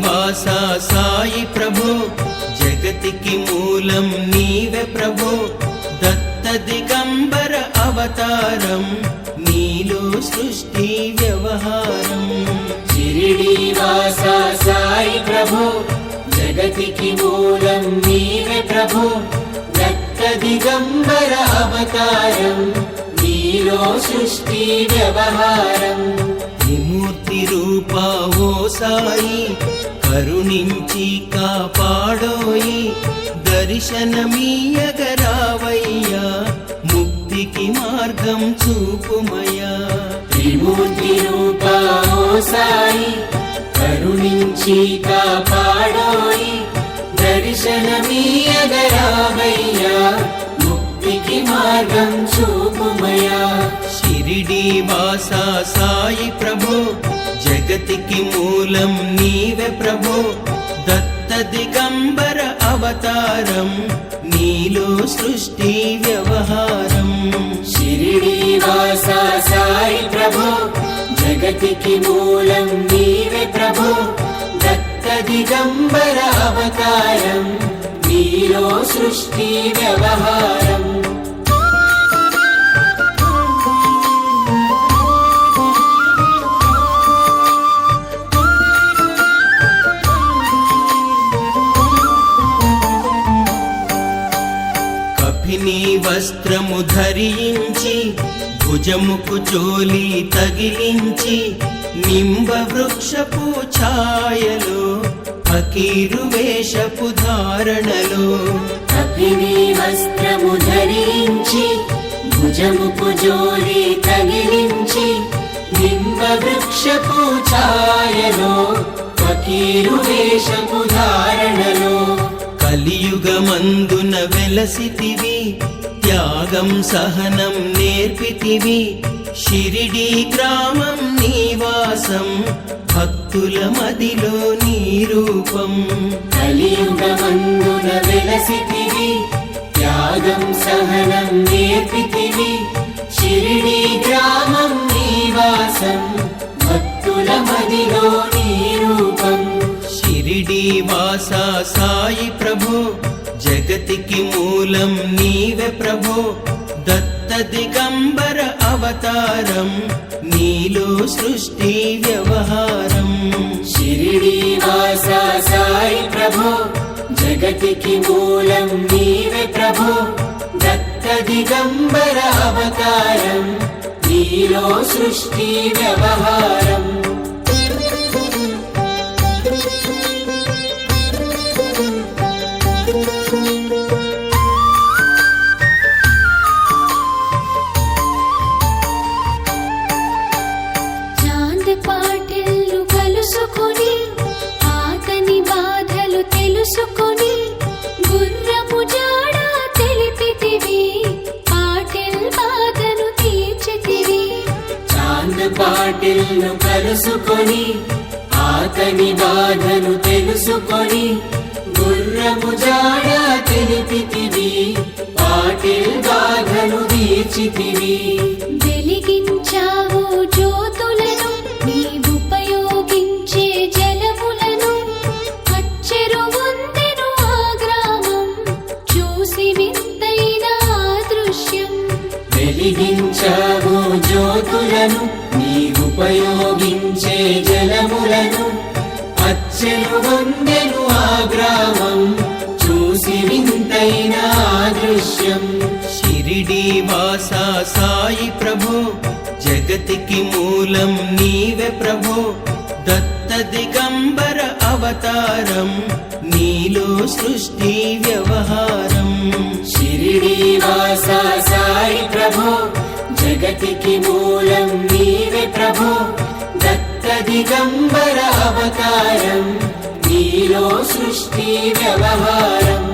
వాసా సాయి ప్రభో జగతికి మూలం నీవే ప్రభో దత్త దిగంబర అవతారం నీలో సృష్టి వ్యవహారం షిరిడి వాసా సాయి ప్రభో జగతికి మూలం నీవే ప్రభో దత్త దిగంబర అవతారం నీలో సృష్టి వ్యవహారం త్రిమూర్తి రూపా ఓ సాయి కరుణించి కాపాడోయి దర్శనమీయగరావయ్యా ముక్తికి మార్గం చూపుమయ్యా త్రిమూర్తి రూపా ఓ సాయి కరుణించి కాపాడోయి దర్శనమీయగరావయ్యా ముక్తికి మార్గం చూపుమయ్యా షిరిడి వాసా సాయి ప్రభో జగతికి మూలం నీవే ప్రభో దత్త దిగంబర అవతారం నీలో సృష్టి వ్యవహారం షిరిడి వాసా సాయి ప్రభో జగతికి మూలం నీవే ప్రభో దత్త దిగంబర అవతారం నీలో సృష్టి వ్యవహారం కఫిని వస్త్రము ధరించి భుజముకు చోలి తగిలించి నింబ వృక్షపు ఛాయలో ఫకీరు వేషపు ధారణలో కఫిని వస్త్రము ధరించి భుజముకు జోలి తగిలించి నింబ వృక్షపు ఛాయలో ఫకీరు వేషపు ధారణలో కలియుగమందున వెలసితివి త్యాగం సహనం నేర్పితివి షిరిడి గ్రామం నివాసం భక్తుల మదిలో నీ రూపం కలియుగమందున వెలసితివి త్యాగం సహనం నేర్పితివి షిరిడి గ్రామం నివాసం భక్తుల మదిలో నీ రూపం షిరిడి వాసా సాయి ప్రభో జగతికి మూలం నీవే ప్రభో దత్త దిగంబర అవతారం నీలో సృష్టి వ్యవహారం షిరిడి వాసా సాయి ప్రభో జగతికి మూలం నీవే ప్రభో దత్త దిగంబర అవతారం నీలో సృష్టి వ్యవహారం చాంద్ పాటిల్లు కలుసుకొని ఆతని బాధలు తెలుసుకొని గుర్రపు జాడ తెలిపితివి పాటిల్ బాధను తీర్చితివి చాంద్ పాటిల్ను కలుసుకొని ఆతని బాధను తెలుసుకొని గుర్రము జాడ తెలిపితివి పాటిల్ బాధను తీర్చితివి వెలిగించావు జ్యోతులను నీవుపయోగించే జలములను అచ్చెరు వందెను ఆ గ్రామం చూసి వింతైన ఆ దృశ్యం వెలిగించావు జ్యోతులను నీవుపయోగించే జలములను అచ్చెను వందెను ఆ గ్రామం చూసి వింతైన ఆ దృశ్యం షిరిడి వాసా సాయి ప్రభో జగతికి మూలం నీవే ప్రభో దత్త దిగంబర అవతారం నీలో సృష్టి వ్యవహారం షిరిడి వాసా సాయి ప్రభో జగతికి మూలం నీవే ప్రభో దత్త దిగంబర అవతారం నీలో సృష్టి వ్యవహారం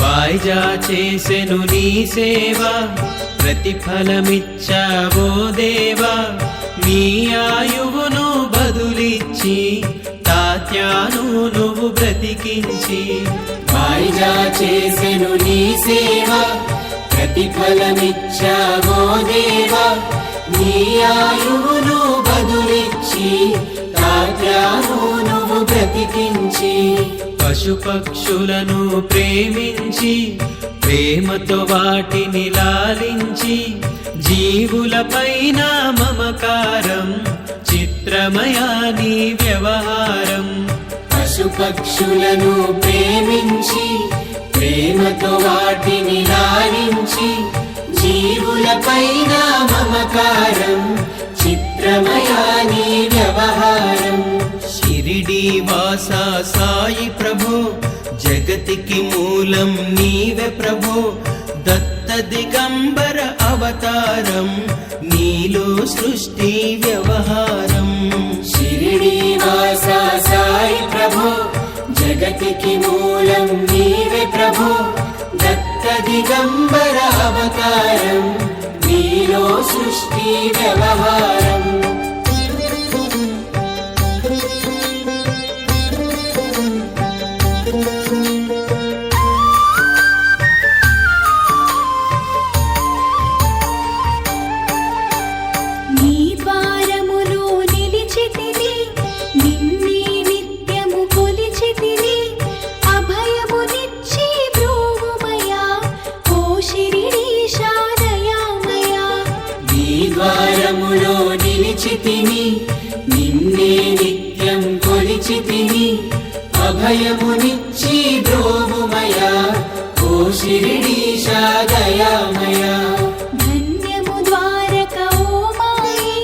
వాయిజా చేసెను నీ సేవ ప్రతిఫలమిచ్చావో దేవా నీ ఆయువును బదులిచ్చి తాత తాత్యాను నువ్వు బ్రతికించి వాయిదా చేసెను నీ సేవ ప్రతిఫలమిచ్చావో దేవా నీ ఆయువును బదులిచ్చి తాత్యాను నువ్వు బ్రతికించి పశుపక్షులను ప్రేమించి ప్రేమతో వాటిని లాలించి జీవులపైన మమకారం చిత్రమయా నీ వ్యవహారం పశుపక్షులను ప్రేమించి ప్రేమతో వాటిని లాలించి జీవులపైన మమకారం చిత్రమయా నీ వ్యవహారం షిరిడి వాసా సాయి ప్రభో జగతికి మూలం నీవే ప్రభో దత్త దిగంబర అవతారం నీలో సృష్టి వ్యవహారం షిరిడి వాసా సాయి ప్రభో జగతికి మూలం నీవే ప్రభో దత్త దిగంబర అవతారం నీలో సృష్టి వ్యవహారం నీ ద్వారములో నిలిచితిని నిన్నే నిత్యము కొలిచితిని అభయమునిచ్చి బ్రోవుమయా ఓ షిరిడీశా దయామయా నీ ద్వారములో నిలిచితిని నిన్నే నిత్యం కొలిచితిని అభయమునిచ్చి బ్రోవుమయా ఓ షిరిడీశా దయామయా ధన్యము ద్వారక ఓ మాయి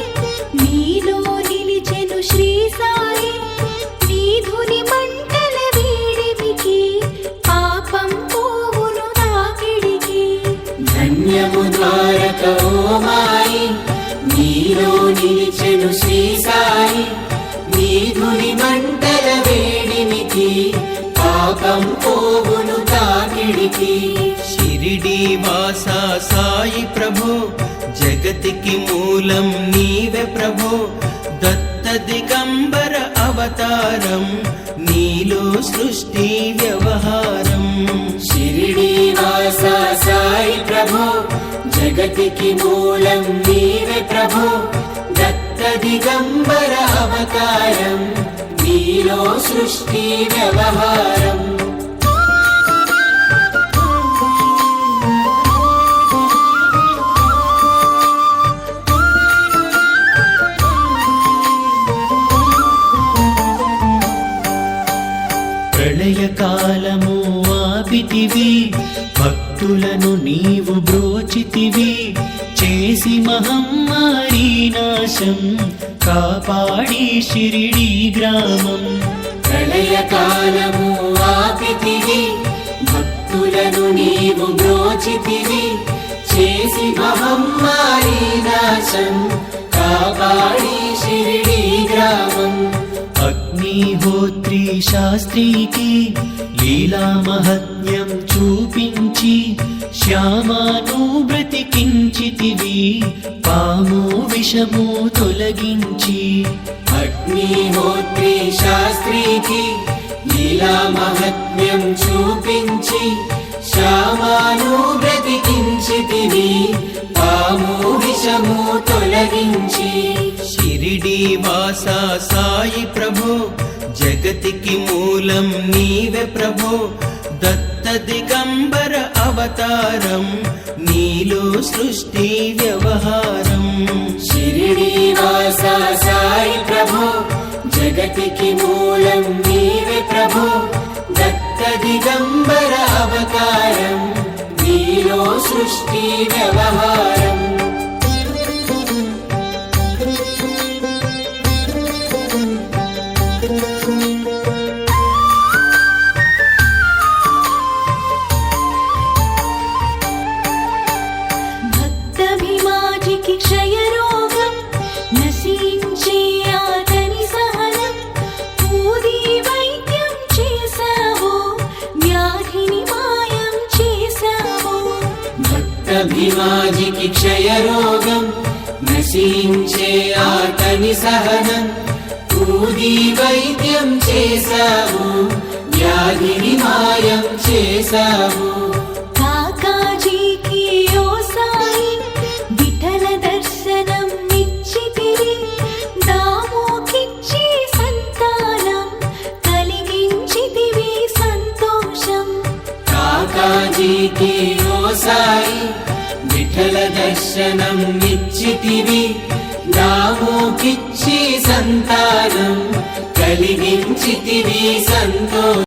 నీలో నిలిచెను శ్రీ సాయి నీ ధుని మంటల వీడివికి పాపం పోవును తాకిడికి ధన్యము ద్వారక ఓ మాయి నీలో నిలిచెను శ్రీ సాయి నీ ధుని మంటల వేడిమికి పాపం పోవును తాకిడికి షిరిడి వాసా సాయి ప్రభో జగతికి మూలం నీవే ప్రభో దత్త దిగంబర అవతారం నీలో సృష్టి వ్యవహారం షిరిడి వాసా సాయి ప్రభో జగతికి మూలం నీవే ప్రభో దత్త దిగంబర అవతారం నీలో సృష్టి వ్యవహారం ప్రళయకాలము ఆపితివి భక్తులను నీవు బ్రోచితివి చేసి మహమ్మారి నాశం కాపాడి షిరిడి గ్రామం ప్రళయకాలము ఆపితివి భక్తులను నీవు బ్రోచితివి చేసి మహమ్మారి నాశం కాపాడి షిరిడి గ్రామం అగ్నిహోత్రి శాస్త్రికి లీలా మహత్యం చూపించి శ్యామాను బ్రతికించితివి పాము విషము తొలగించి అగ్నిహోత్రి శాస్త్రికి లీలా మహత్మ్యం చూపించి శ్యామాను బ్రతికించితివి పాము విషము తొలగించి షిరిడి వాసా సాయి ప్రభో జగతికి మూలం నీవే ప్రభో దత్త దిగంబర అవతారం నీలో సృష్టి వ్యవహారం షిరిడి వాసా సాయి ప్రభో జగతికి మూలం నీవే ప్రభో దత్త దిగంబర అవతారం నీలో సృష్టి వ్యవహారం భక్తభిమాజికి క్షయరోగం నశించే ఆతని సహనం ఊది వైద్యం చేశావో వ్యాధిని మాయం చేశావో భక్తభిమాజికి క్షయరోగం నశించే ఆతని సహనం ఊది వైద్యం చేశావు, వ్యాధిని మాయం చేశావు. కాకాజీకి ఓ సాయి విఠల దర్శనం ఇచ్చితివి, దామోకిచ్చి సంతానం కలిగించితివి సంతోషం. కాకాజీకి ఓ సాయి విఠల దర్శనం ఇచ్చితివి, దామోకిచ్చి సంతానం కలిగించితివి సంతోషం.